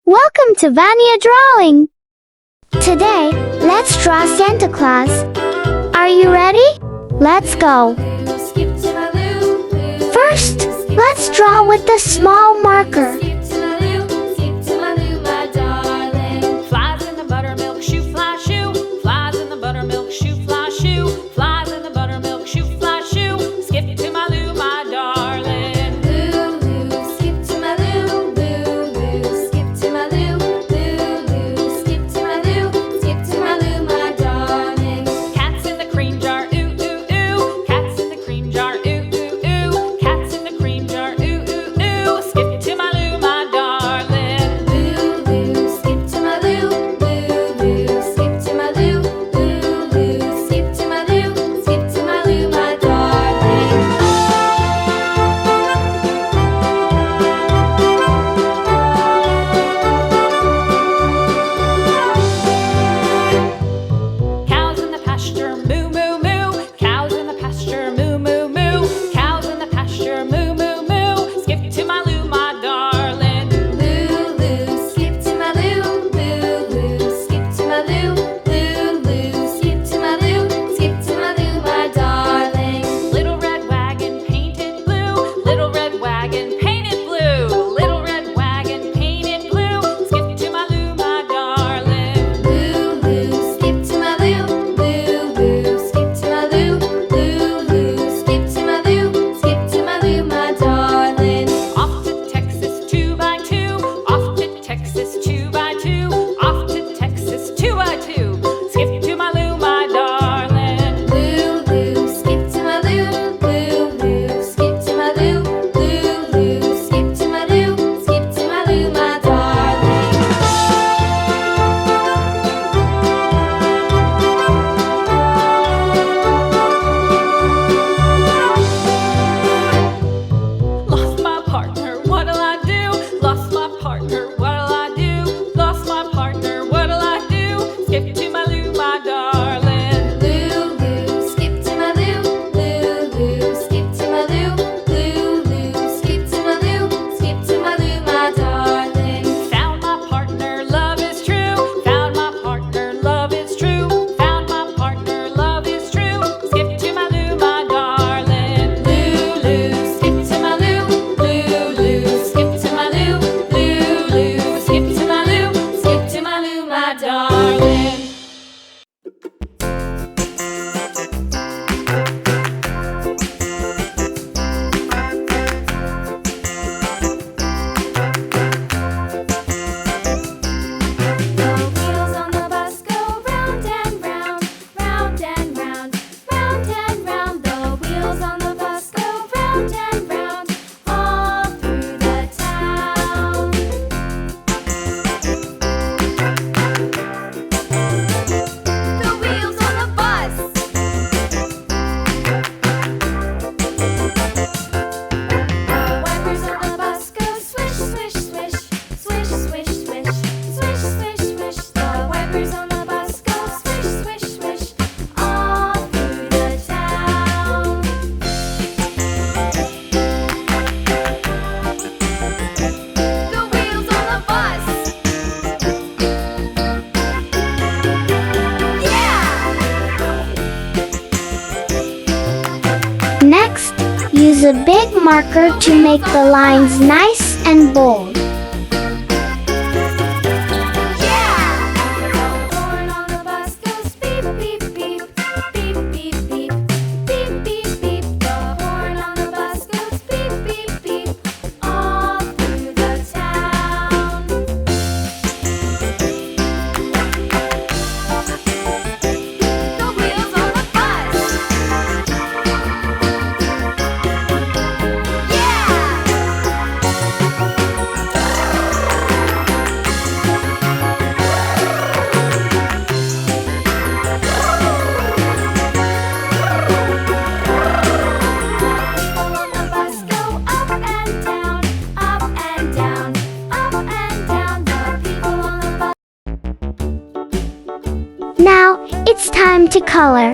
Welcome to Vania Drawing! Today, let's draw Santa Claus. Are you ready? Let's go! First, let's draw with the small marker. Flies in the buttermilk shoe, fly shoe. Flies in the buttermilk shoe, fly shoe. Flies in the buttermilk shoe, fly shoe. Skip to my Lou, my darling. Lou, Lou, skip to my Lou. Lou, Lou, skip to my Lou. Lou, Lou, skip to my Lou. Skip to my Lou, my darling. Cats in the cream jar, ooh, ooh, ooh. Cats in the cream jar, ooh, ooh, ooh. Cats in the cream jar, ooh, ooh, ooh. Skip to my Lou, my darling. Lou, Lou, skip to my Lou. Lou, Lou, skip to my Lou. Lou, Lou, skip to my Lou. Skip to my Lou, my darling. Cows in the pasture, moo, moo, moo. Cows in the pasture, moo, moo, moo. Cows in the pasture, moo, moo, moo. Skip to my Lou, my darling. Lou, Lou, skip to my Lou. Lou, Lou, skip to my Lou. Lou, Lou, skip to my Lou. Skip to my Lou, my darling. Little red wagon painted blue. Little red wagon painted blue. Little red wagon painted blue. Skip to my Lou, my darling. Lou, Lou, skip to my Lou. Lou, Lou, skip to my Lou. Lou, Lou, skip to my Lou. Skip to my Lou, my darling. Off to Texas 2x2. Off to Texas 2x2. Off to Texas 2x2. Skip to my Lou, my darling. Lou, Lou, skip to my Lou. Lou, Lou, skip to my Lou. Lou, Lou, skip to my Lou. Skip to my Lou, my darling. Lost my partner, what'll I do? Lost my partner, what'll I do? Lost my partner, what'll I do? Skip to my Lou, my darling. Lou, Lou, skip to my Lou. Lou, Lou, skip to my Lou. Lou, Lou, skip to my Lou. Skip to my Lou, my darling. Found my partner, love is true. Found my partner, love is true. Found my partner, love is true. Skip to my Lou, my darling. Lou, Lou, skip to my Lou. Lou, Lou, skip to my Lou. Lou, Lou, skip to my Lou. Skip to my Lou, my darling. The wheels on the bus go round and round, round and round, round and round. The wheels on the bus go round and round, all through the town. The wheels on the bus. The wipers on the bus go swish, swish, swish, swish, swish, swish, swish, swish, swish. The wipers on the bus go swish, swish, swish, all through the town. The wheels on the bus. Yeah! Next, use a big marker to make the lines nice and bold. The horn on the bus goes beep, beep, beep, beep, beep, beep, beep, beep, beep. The horn on the bus goes beep, beep, beep, all through the town. The wheels on the bus. People on the bus go up and down, up and down, up and down. The people on the bus. Now, it's time to color.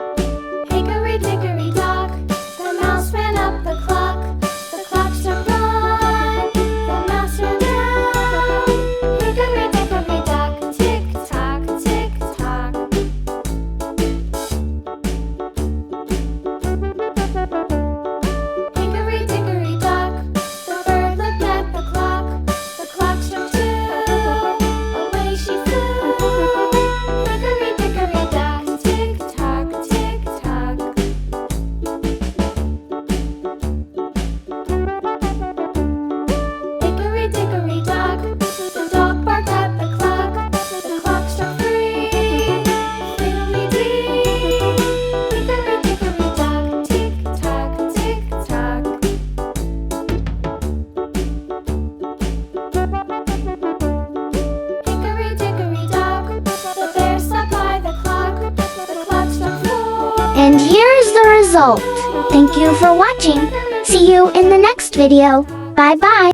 Hickory dickory dock, the mouse ran up the clock. The clock struck one, the mouse ran down. Hickory here is the result. Thank you for watching. See you in the next video. Bye bye.